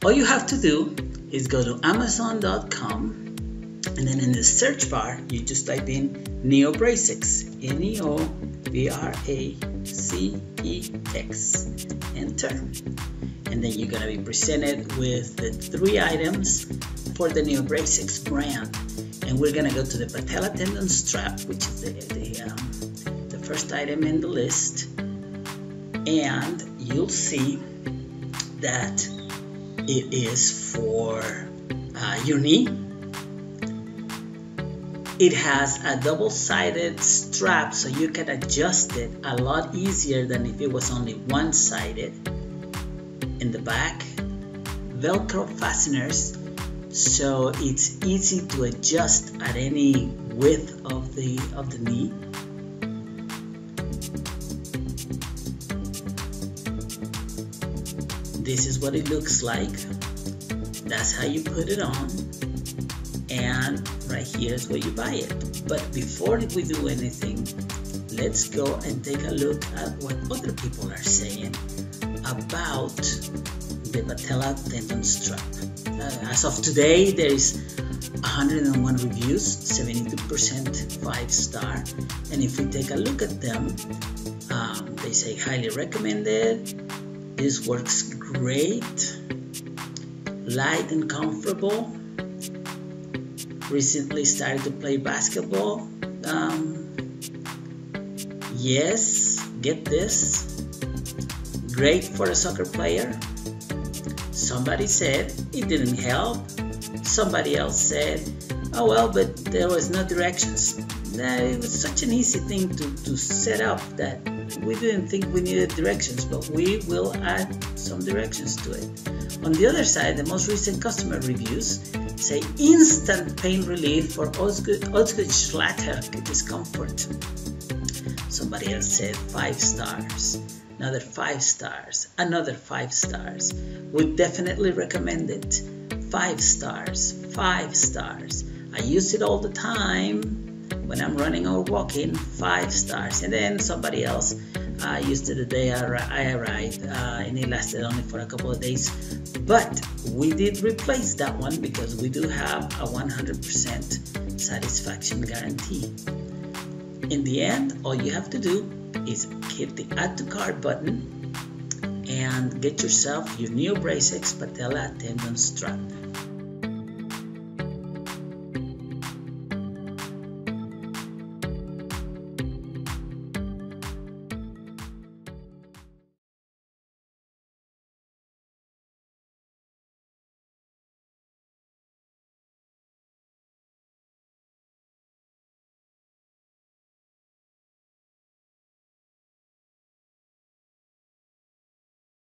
All you have to do is go to Amazon.com, and then in the search bar you just type in NeoBraceX, NeoBraceX, enter, and then you're going to be presented with the 3 items for the NeoBraceX brand. And we're going to go to the patella tendon strap, which is the first item in the list, and you'll see that it is for your knee. It has a double-sided strap, so you can adjust it a lot easier than if it was only one-sided. In the back, Velcro fasteners, so it's easy to adjust at any width of the knee. This is what it looks like. That's how you put it on. And right here is where you buy it. But before we do anything, let's go and take a look at what other people are saying about the patella tendon strap. As of today, there is 101 reviews, 72% 5-star. And if we take a look at them, they say highly recommended. This works great, light and comfortable. Recently started to play basketball. Yes, get this. Great for a soccer player. Somebody said it didn't help. Somebody else said, oh well, but there was no directions. It was such an easy thing to set up that we didn't think we needed directions, but we will add some directions to it. On the other side, the most recent customer reviews say instant pain relief for Ausgleich discomfort. Somebody else said 5 stars, another 5 stars, another 5 stars. Would definitely recommend it. 5 stars, 5 stars. I use it all the time when I'm running or walking. 5 stars. And then somebody else used it the day I arrived, and it lasted only for a couple of days. But we did replace that one because we do have a 100% satisfaction guarantee. In the end, all you have to do is hit the add to cart button and get yourself your NeoBraceX patella tendon strap.